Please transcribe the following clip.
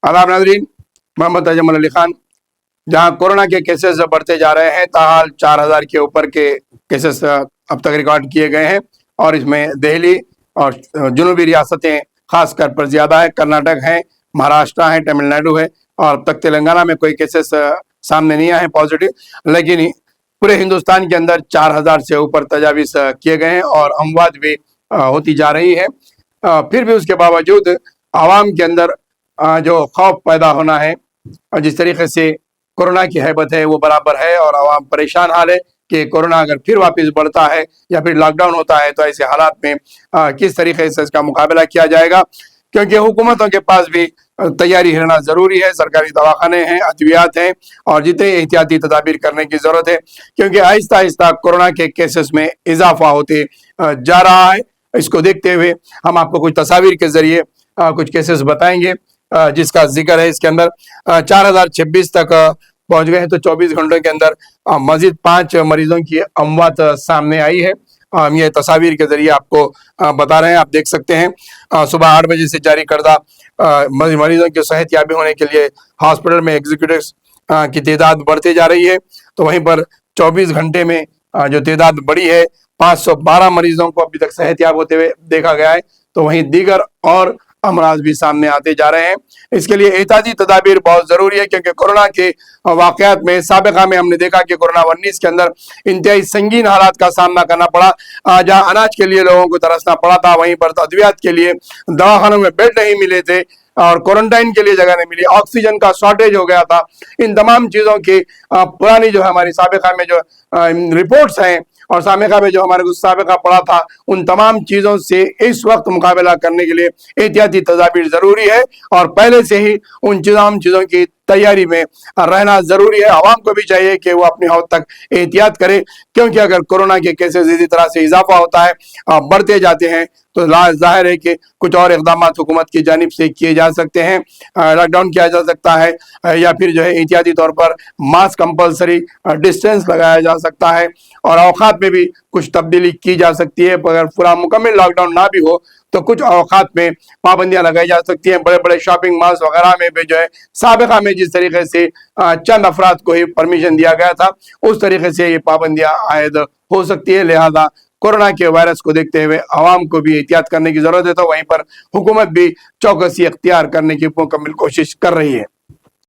आदाब नाज़रीन, मोहम्मद अजमल अली खान। जहां कोरोना के केसेस बढ़ते जा रहे हैं, ताहाल 4000 के ऊपर के केसेस अब तक रिकॉर्ड किए गए हैं और इसमें दिल्ली और जनूबी रियासतें खासकर पर ज़्यादा है। कर्नाटक है, महाराष्ट्र है, तमिलनाडु है और अब तक तेलंगाना में कोई केसेस सामने नहीं आए पॉजिटिव, लेकिन पूरे हिंदुस्तान के अंदर 4000 से ऊपर तजावीज़ किए गए हैं और अमवात भी होती जा रही है। फिर भी उसके बावजूद आवाम के अंदर जो खौफ पैदा होना है और जिस तरीके से कोरोना की हैबत है वो बराबर है और आवाम परेशान हाल है कि कोरोना अगर फिर वापस बढ़ता है या फिर लॉकडाउन होता है तो ऐसे हालात में किस तरीके से इसका मुकाबला किया जाएगा, क्योंकि हुकूमतों के पास भी तैयारी रहना ज़रूरी है। सरकारी दवाखाने हैं, अद्वियात हैं और जितने एहतियाती तदाबीर करने की ज़रूरत है, क्योंकि आहिस्ता आहिस्ता कोरोना के केसेस में इजाफा होते जा रहा है। इसको देखते हुए हम आपको कुछ तस्वीर के ज़रिए कुछ केसेस बताएंगे जिसका जिक्र है। इसके अंदर 4026 तक पहुंच गए हैं, तो 24 घंटों के अंदर मजीद 5 मरीजों की अमवात सामने आई है। हम ये तस्वीर के जरिए आपको बता रहे हैं। आप देख सकते हैं सुबह 8 बजे से जारी करदा मरीजों की सेहतयाबी होने के लिए हॉस्पिटल में एग्जीक्यूटिव्स की तादाद बढ़ती जा रही है, तो वहीं पर 24 घंटे में जो तादाद बढ़ी है 512 मरीजों को अभी तक सेहतयाब होते हुए देखा गया है। तो वहीं दीगर और अमराज भी सामने आते जा रहे हैं। इसके लिए एहतियाती तदाबीर बहुत जरूरी है, क्योंकि कोरोना के वाकयात में साबिका में हमने देखा कि कोरोना 19 के अंदर इंतहाई संगीन हालात का सामना करना पड़ा। जहां अनाज के लिए लोगों को तरसना पड़ा था, वहीं पर अद्वियात के लिए दवाखानों में बेड नहीं मिले थे और क्वारंटाइन के लिए जगह नहीं मिली, ऑक्सीजन का शॉर्टेज हो गया था। इन तमाम चीज़ों की पुरानी जो है हमारी साबिका में जो रिपोर्ट्स हैं और साबिका में जो हमारे को साबिका पड़ा था, उन तमाम चीज़ों से इस वक्त मुकाबला करने के लिए एहतियाती तदाबीर ज़रूरी है और पहले से ही उन तमाम चीज़ों की तैयारी में रहना ज़रूरी है। आवाम को भी चाहिए कि वो अपनी हद तक एहतियात करे, क्योंकि अगर कोरोना के केसेस इसी तरह से इजाफा होता है, बढ़ते जाते हैं, तो जाहिर है कि कुछ और इकदाम हुकूमत की जानिब से किए जा सकते हैं। लॉकडाउन किया जा सकता है या फिर जो है एहतियाती तौर पर मास्क कंपलसरी, डिस्टेंस लगाया जा सकता है और औकात में भी कुछ तब्दीली की जा सकती है। अगर पूरा मुकम्मल लॉकडाउन ना भी हो तो कुछ औकात में पाबंदियां लगाई जा सकती हैं। बड़े बड़े शॉपिंग मॉल्स वगैरह में भी जो है साबिका में जिस तरीके से चंद अफराद को ही परमिशन दिया गया था, उस तरीके से ये पाबंदियां आयद हो सकती है। लिहाजा कोरोना के वायरस को देखते हुए आवाम को भी एहतियात करने की जरूरत है, तो वहीं पर हुकूमत भी चौकसी अख्तियार करने की मुकम्मल कोशिश कर रही है।